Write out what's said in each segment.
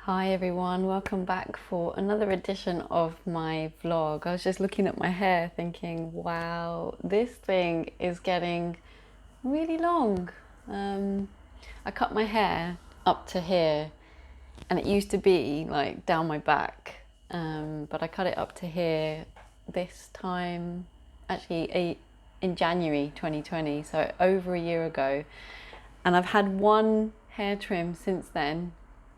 Hi everyone, welcome back for another edition of my vlog. I was just looking at my hair thinking, wow, this thing is getting really long. I cut my hair up to here and it used to be like down my back, but I cut it up to here this time, actually in January 2020, so over a year ago. And I've had one hair trim since then,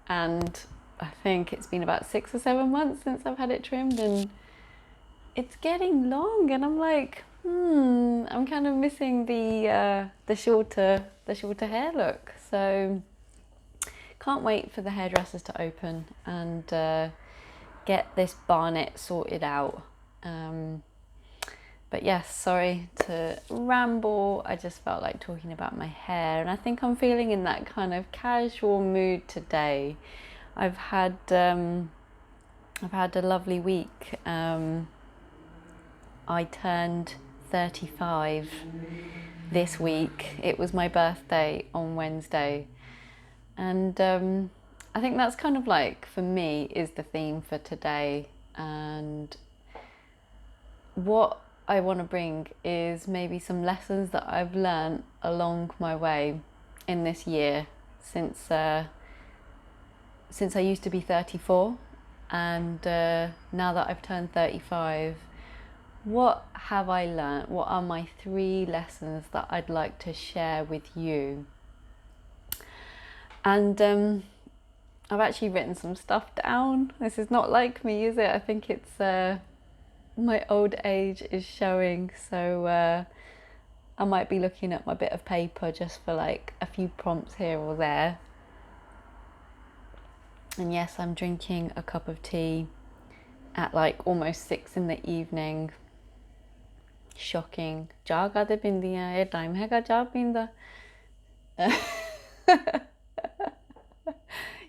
and I think it's been about 6 or 7 months since I've had it trimmed, and it's getting long, and I'm like, I'm kind of missing the shorter hair look. So can't wait for the hairdressers to open and get this barnet sorted out. But yes, sorry to ramble. I just felt like talking about my hair, and I think I'm feeling in that kind of casual mood today. I've had a lovely week. I turned 35 this week. It was my birthday on Wednesday, and I think that's kind of like, for me, is the theme for today. And what I want to bring is maybe some lessons that I've learned along my way in this year since I used to be 34, and now that I've turned 35, what have I learned? What are my 3 lessons that I'd like to share with you? And I've actually written some stuff down. This is not like me, is it? I think it's my old age is showing, so I might be looking at my bit of paper just for like a few prompts here or there. And yes, I'm drinking a cup of tea at like almost 6 in the evening. Shocking. Cha kade pindi hai? Ye time hai cha pinda.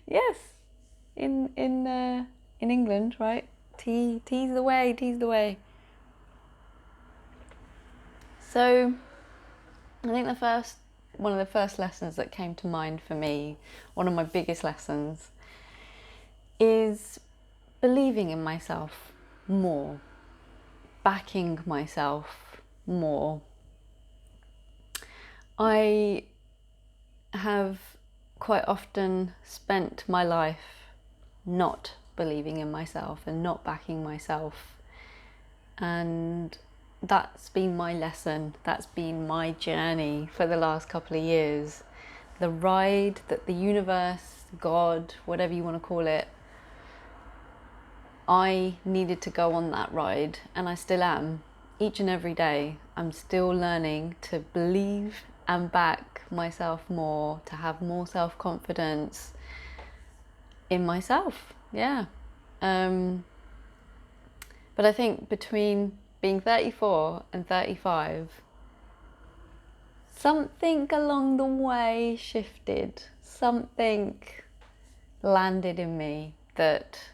Yes, in England, right? Tea's the way, tea's the way. So I think one of the first lessons that came to mind for me, one of my biggest lessons, is believing in myself more, backing myself more. I have quite often spent my life not believing in myself and not backing myself, and that's been my lesson, that's been my journey for the last couple of years. The ride that the universe, God, whatever you want to call it, I needed to go on that ride, and I still am. Each and every day, I'm still learning to believe and back myself more, to have more self-confidence in myself. Yeah. But I think between being 34 and 35, something along the way shifted. Something landed in me that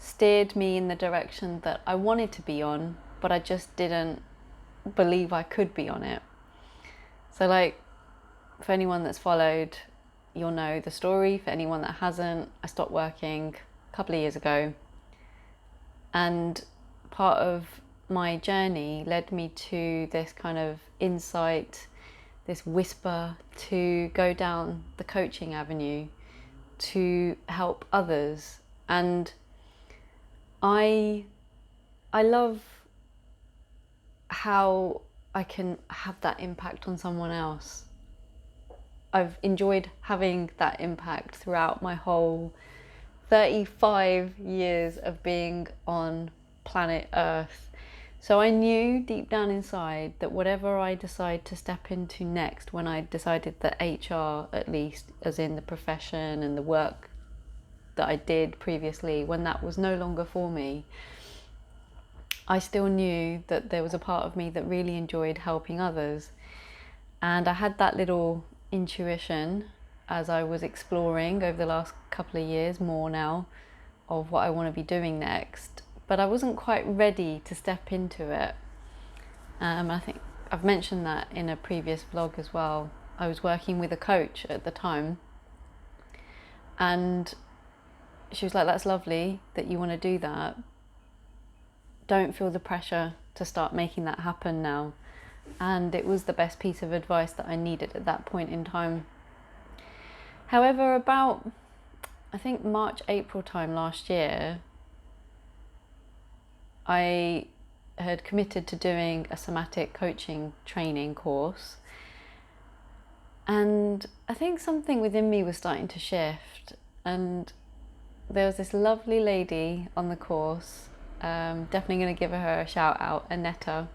steered me in the direction that I wanted to be on, but I just didn't believe I could be on it. So like, for anyone that's followed, you'll know the story. For anyone that hasn't, I stopped working a couple of years ago, and part of my journey led me to this kind of insight, this whisper to go down the coaching avenue to help others. And I love how I can have that impact on someone else. I've enjoyed having that impact throughout my whole 35 years of being on planet Earth. So I knew deep down inside that whatever I decide to step into next, when I decided that HR, at least as in the profession and the work that I did previously, when that was no longer for me, I still knew that there was a part of me that really enjoyed helping others. And I had that little intuition as I was exploring over the last couple of years more now of what I want to be doing next. But I wasn't quite ready to step into it. I think I've mentioned that in a previous vlog as well. I was working with a coach at the time, and she was like, that's lovely that you want to do that. Don't feel the pressure to start making that happen now. And it was the best piece of advice that I needed at that point in time. However, about, I think, March, April time last year, I had committed to doing a somatic coaching training course. And I think something within me was starting to shift. And there was this lovely lady on the course, definitely going to give her a shout out, Annetta,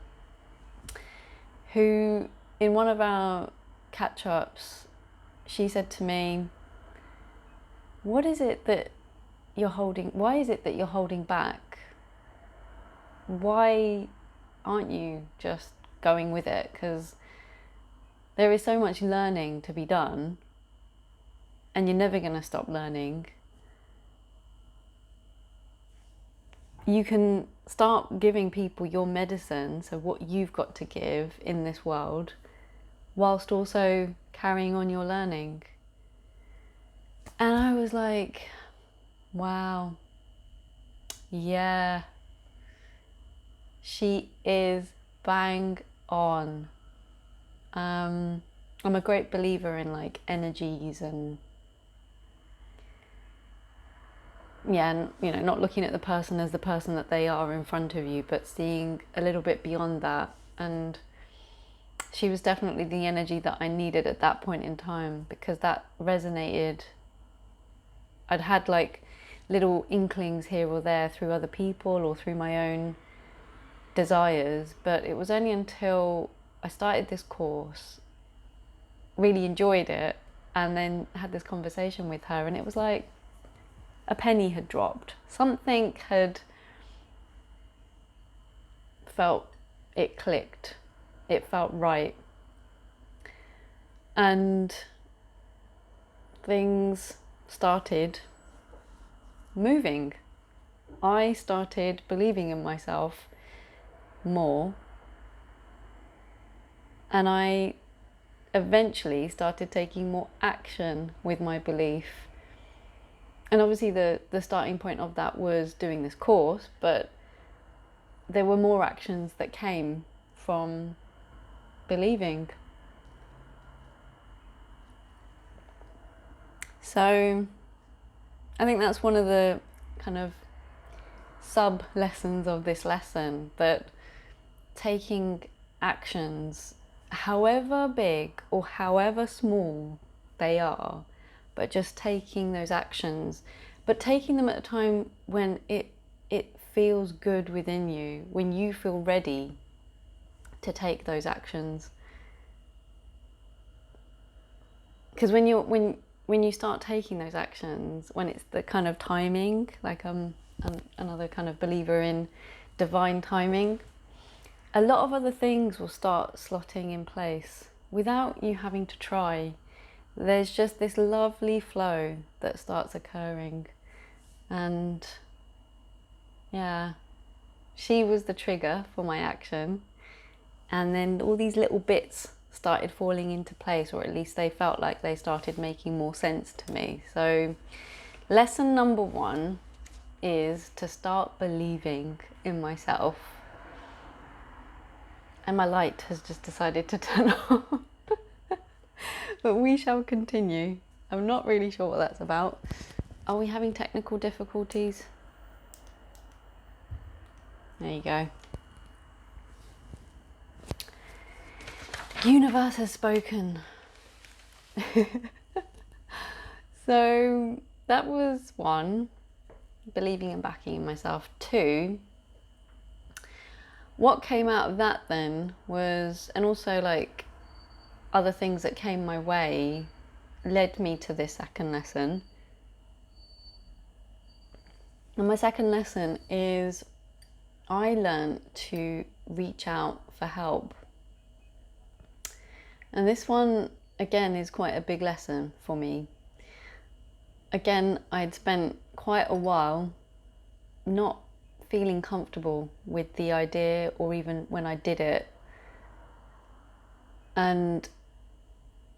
who in one of our catch-ups, she said to me, what is it that you're holding, why is it that you're holding back? Why aren't you just going with it? Because there is so much learning to be done, and you're never going to stop learning. You can start giving people your medicine, so what you've got to give in this world, whilst also carrying on your learning. And I was like, wow, yeah, she is bang on. I'm a great believer in like energies and and not looking at the person as the person that they are in front of you, but seeing a little bit beyond that. And she was definitely the energy that I needed at that point in time, because that resonated. I'd had like little inklings here or there through other people or through my own desires, but it was only until I started this course, really enjoyed it, and then had this conversation with her, and it was like a penny had dropped. Something had felt, it clicked, it felt right, and things started moving. I started believing in myself more, and I eventually started taking more action with my belief. And obviously the starting point of that was doing this course, but there were more actions that came from believing. So I think that's one of the kind of sub lessons of this lesson, that taking actions, however big or however small they are, but just taking those actions, but taking them at a time when it feels good within you, when you feel ready to take those actions. Because when you start taking those actions, when it's the kind of timing, like I'm another kind of believer in divine timing, a lot of other things will start slotting in place without you having to try. There's just this lovely flow that starts occurring. And yeah, she was the trigger for my action. And then all these little bits started falling into place, or at least they felt like they started making more sense to me. So lesson number 1 is to start believing in myself. And my light has just decided to turn off. But we shall continue. I'm not really sure what that's about. Are we having technical difficulties? There you go. Universe has spoken. So that was 1, believing and backing in myself. 2, what came out of that then was, and also like other things that came my way, led me to this second lesson. And my second lesson is I learned to reach out for help. And this one, again, is quite a big lesson for me. Again, I'd spent quite a while not feeling comfortable with the idea, or even when I did it. And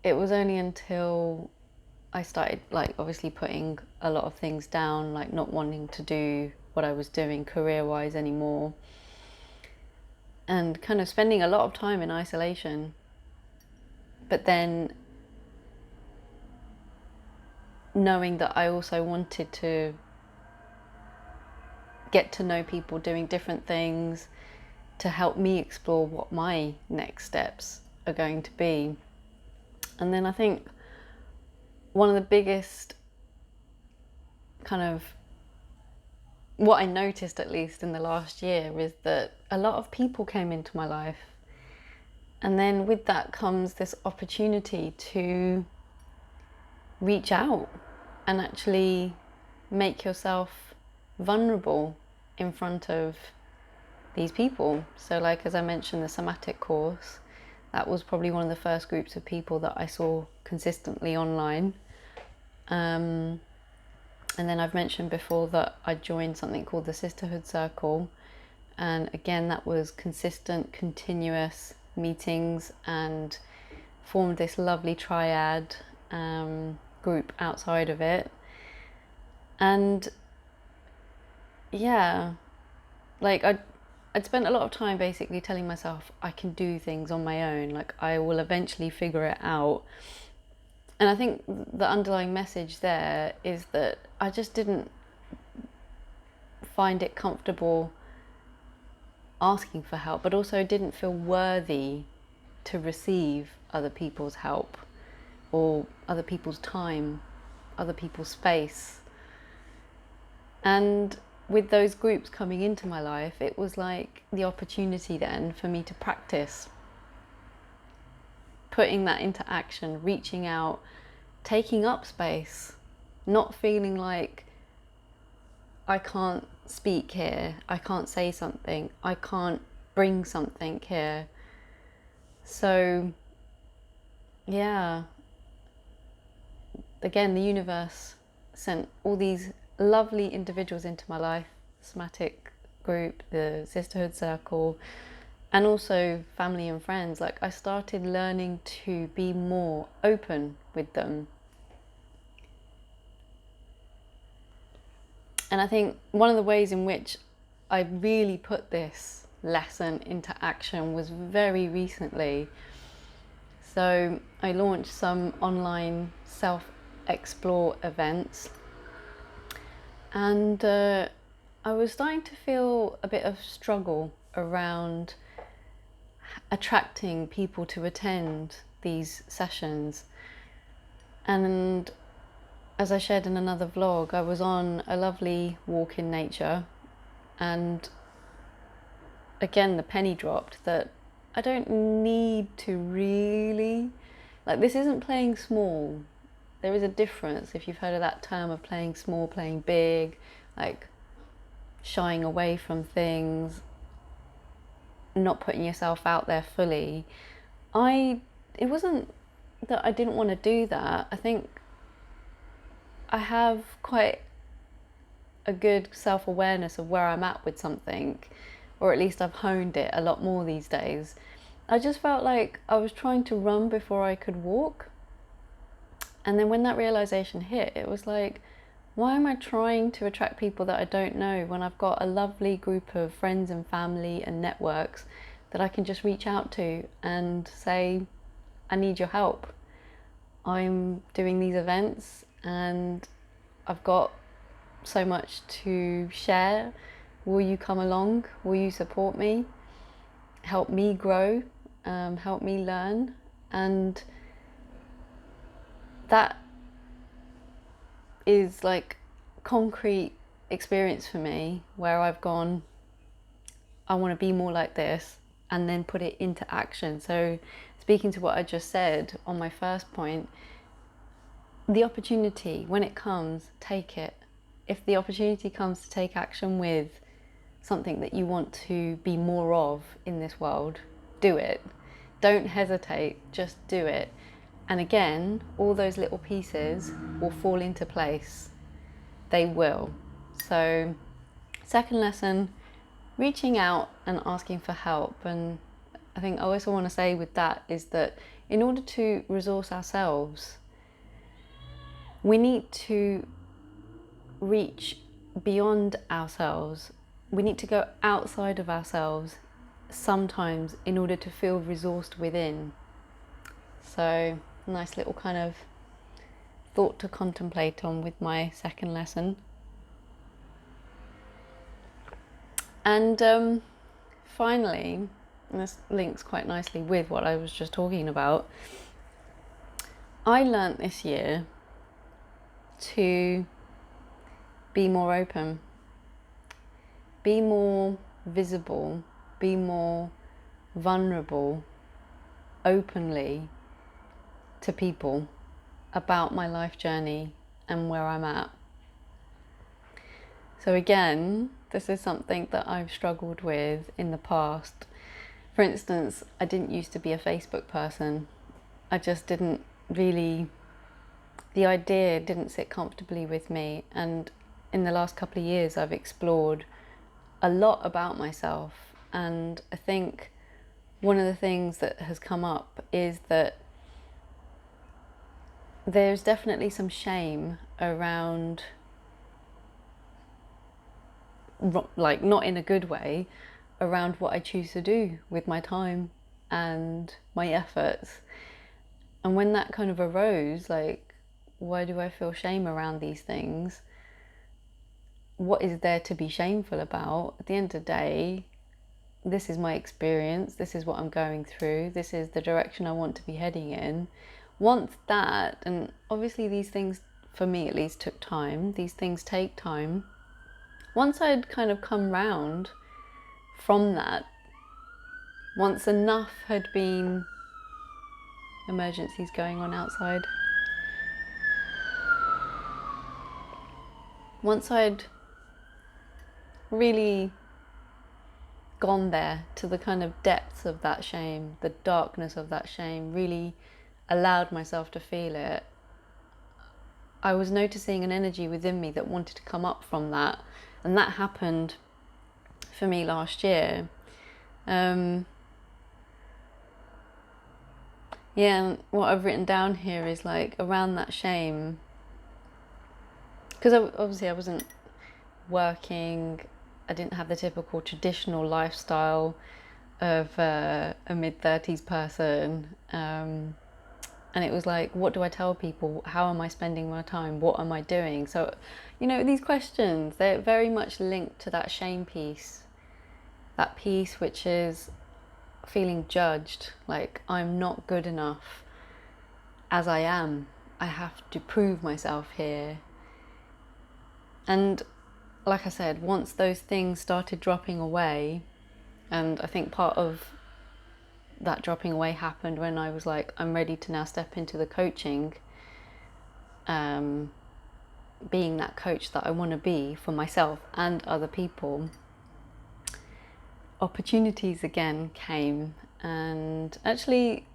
it was only until I started like obviously putting a lot of things down, like not wanting to do what I was doing career-wise anymore, and kind of spending a lot of time in isolation. But then knowing that I also wanted to get to know people doing different things to help me explore what my next steps are going to be. And then I think one of the biggest kind of, what I noticed at least in the last year, is that a lot of people came into my life. And then with that comes this opportunity to reach out and actually make yourself vulnerable in front of these people. So like, as I mentioned, the somatic course, that was probably one of the first groups of people that I saw consistently online. And then I've mentioned before that I joined something called the Sisterhood Circle. And again, that was consistent, continuous meetings, and formed this lovely triad group outside of it. And yeah, like I'd spent a lot of time basically telling myself I can do things on my own, like I will eventually figure it out. And I think the underlying message there is that I just didn't find it comfortable asking for help, but also didn't feel worthy to receive other people's help or other people's time, other people's space. And with those groups coming into my life, it was like the opportunity then for me to practice putting that into action, reaching out, taking up space, not feeling like I can't speak here, I can't say something, I can't bring something here. So yeah, again, the universe sent all these lovely individuals into my life, somatic group, the Sisterhood Circle, and also family and friends. Like, I started learning to be more open with them. And I think one of the ways in which I really put this lesson into action was very recently. So I launched some online self-explore events, and I was starting to feel a bit of struggle around attracting people to attend these sessions. And as I shared in another vlog, I was on a lovely walk in nature, and again the penny dropped that I don't need to really, like, this isn't playing small. There is a difference, if you've heard of that term of playing small, playing big, like shying away from things, not putting yourself out there fully. It wasn't that I didn't want to do that. I think I have quite a good self-awareness of where I'm at with something, or at least I've honed it a lot more these days. I just felt like I was trying to run before I could walk. And then when that realization hit, it was like, why am I trying to attract people that I don't know when I've got a lovely group of friends and family and networks that I can just reach out to and say, I need your help. I'm doing these events and I've got so much to share. Will you come along? Will you support me? Help me grow, help me learn. And that is like concrete experience for me, where I've gone, I want to be more like this, and then put it into action. So speaking to what I just said on my first point, the opportunity, when it comes, take it. If the opportunity comes to take action with something that you want to be more of in this world, do it. Don't hesitate, just do it. And again, all those little pieces will fall into place. They will. So, second lesson, reaching out and asking for help. And I think I also want to say with that is that in order to resource ourselves, we need to reach beyond ourselves. We need to go outside of ourselves sometimes in order to feel resourced within. So, nice little kind of thought to contemplate on with my second lesson. And finally, and this links quite nicely with what I was just talking about, I learnt this year to be more open, be more visible, be more vulnerable openly to people about my life journey and where I'm at. So again, this is something that I've struggled with in the past. For instance, I didn't used to be a Facebook person. I just didn't really, the idea didn't sit comfortably with me. And in the last couple of years, I've explored a lot about myself. And I think one of the things that has come up is that there's definitely some shame around, like not in a good way, around what I choose to do with my time and my efforts. And when that kind of arose, like, why do I feel shame around these things? What is there to be shameful about? At the end of the day, this is my experience, this is what I'm going through, this is the direction I want to be heading in. Once that, and obviously these things, for me at least, took time, these things take time. Once I'd kind of come round from that, once enough had been, emergencies going on outside, once I'd really gone there to the kind of depths of that shame, the darkness of that shame, really allowed myself to feel it, I was noticing an energy within me that wanted to come up from that. And that happened for me last year. Yeah, and what I've written down here is like around that shame, because obviously I wasn't working, I didn't have the typical traditional lifestyle of a mid-30s person, and it was like, what do I tell people? How am I spending my time? What am I doing? So, you know, these questions, they're very much linked to that shame piece, that piece which is feeling judged, like I'm not good enough as I am. I have to prove myself here. And like I said, once those things started dropping away, and I think part of that dropping away happened when I was like, I'm ready to now step into the coaching, being that coach that I want to be for myself and other people. Opportunities again came, and actually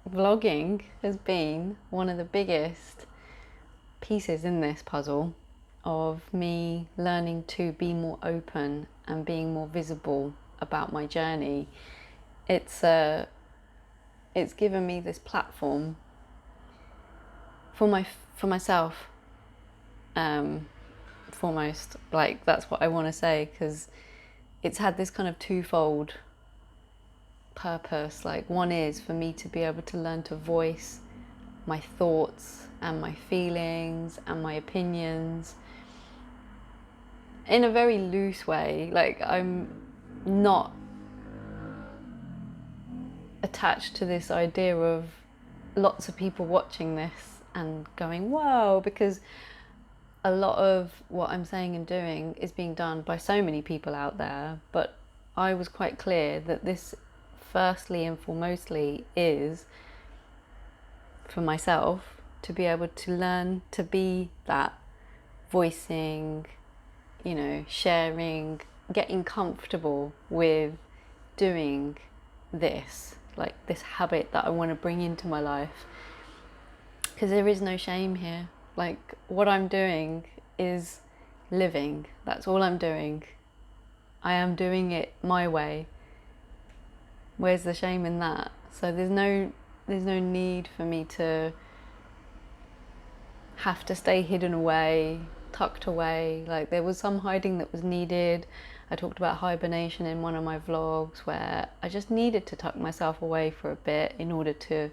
vlogging has been one of the biggest pieces in this puzzle of me learning to be more open and being more visible about my journey. It's given me this platform for myself, foremost. Like, that's what I want to say, because it's had this kind of twofold purpose. Like, one is for me to be able to learn to voice my thoughts and my feelings and my opinions in a very loose way. Like, I'm not attached to this idea of lots of people watching this and going, wow, because a lot of what I'm saying and doing is being done by so many people out there. But I was quite clear that this, firstly and foremostly, is for myself to be able to learn to be that voicing, you know, sharing, getting comfortable with doing this, like this habit that I want to bring into my life. Because there is no shame here. Like, what I'm doing is living. That's all I'm doing. I am doing it my way. Where's the shame in that? So there's no need for me to have to stay hidden away, tucked away. Like, there was some hiding that was needed. I talked about hibernation in one of my vlogs, where I just needed to tuck myself away for a bit in order to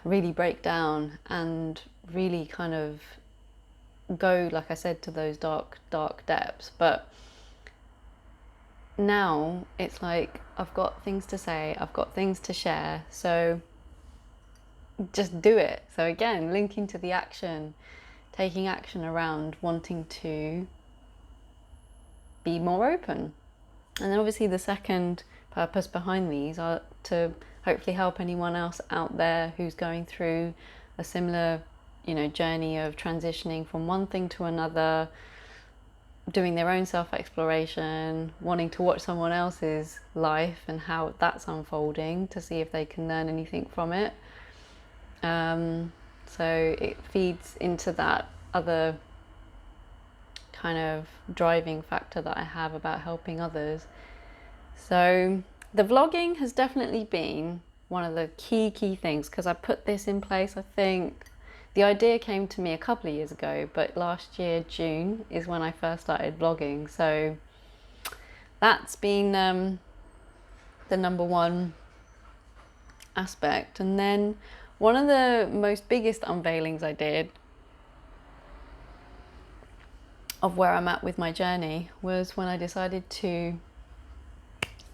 really break down and really kind of go, like I said, to those dark depths. But now it's like I've got things to say, I've got things to share, so just do it. So again, linking to the action, taking action around wanting to be more open. And then obviously the second purpose behind these are to hopefully help anyone else out there who's going through a similar, journey of transitioning from one thing to another, doing their own self-exploration, wanting to watch someone else's life and how that's unfolding to see if they can learn anything from it. So it feeds into that other kind of driving factor that I have about helping others. So the vlogging has definitely been one of the key things, because I put this in place, I think the idea came to me a couple of years ago, but last year June is when I first started vlogging. So that's been the number one aspect. And then one of the most biggest unveilings I did of where I'm at with my journey was when I decided to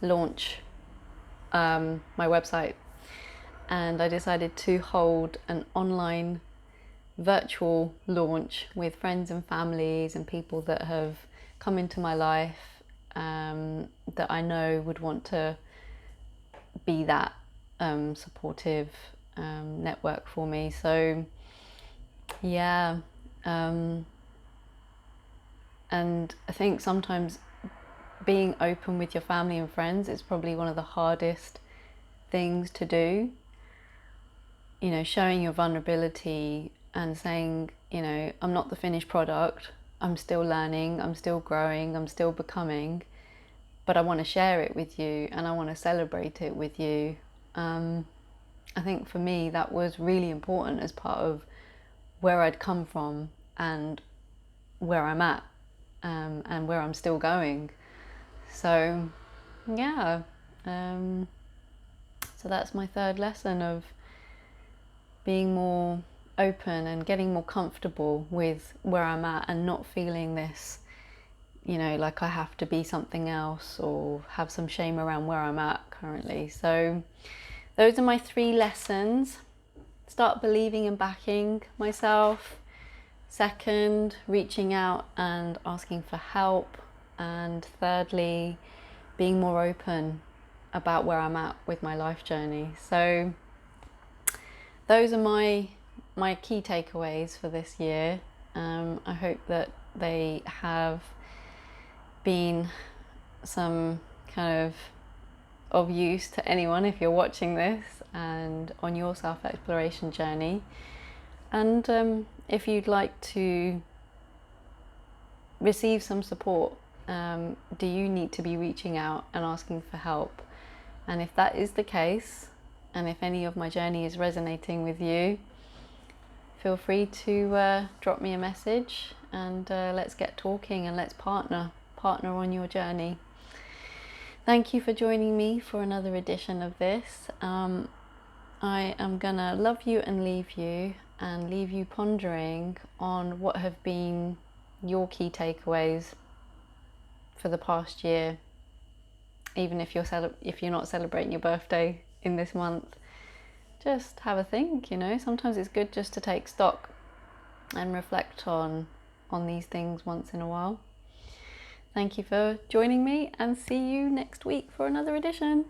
launch my website, and I decided to hold an online virtual launch with friends and families and people that have come into my life that I know would want to be that supportive network for me. So yeah, and I think sometimes being open with your family and friends is probably one of the hardest things to do. Showing your vulnerability and saying, I'm not the finished product, I'm still learning, I'm still growing, I'm still becoming, but I want to share it with you and I want to celebrate it with you. I think for me that was really important as part of where I'd come from and where I'm at, and where I'm still going. So yeah, so that's my third lesson of being more open and getting more comfortable with where I'm at and not feeling this, like I have to be something else or have some shame around where I'm at currently. So those are my 3 lessons. Start believing and backing myself. Second, reaching out and asking for help. And thirdly, being more open about where I'm at with my life journey. So those are my key takeaways for this year. I hope that they have been some kind of use to anyone if you're watching this and on your self-exploration journey. And if you'd like to receive some support, do you need to be reaching out and asking for help? And if that is the case, and if any of my journey is resonating with you, feel free to drop me a message and let's get talking and let's partner on your journey. Thank you for joining me for another edition of this. I am gonna love you and leave you pondering on what have been your key takeaways for the past year. Even if you're not celebrating your birthday in this month, just have a think. Sometimes it's good just to take stock and reflect on these things once in a while. Thank you for joining me, and see you next week for another edition.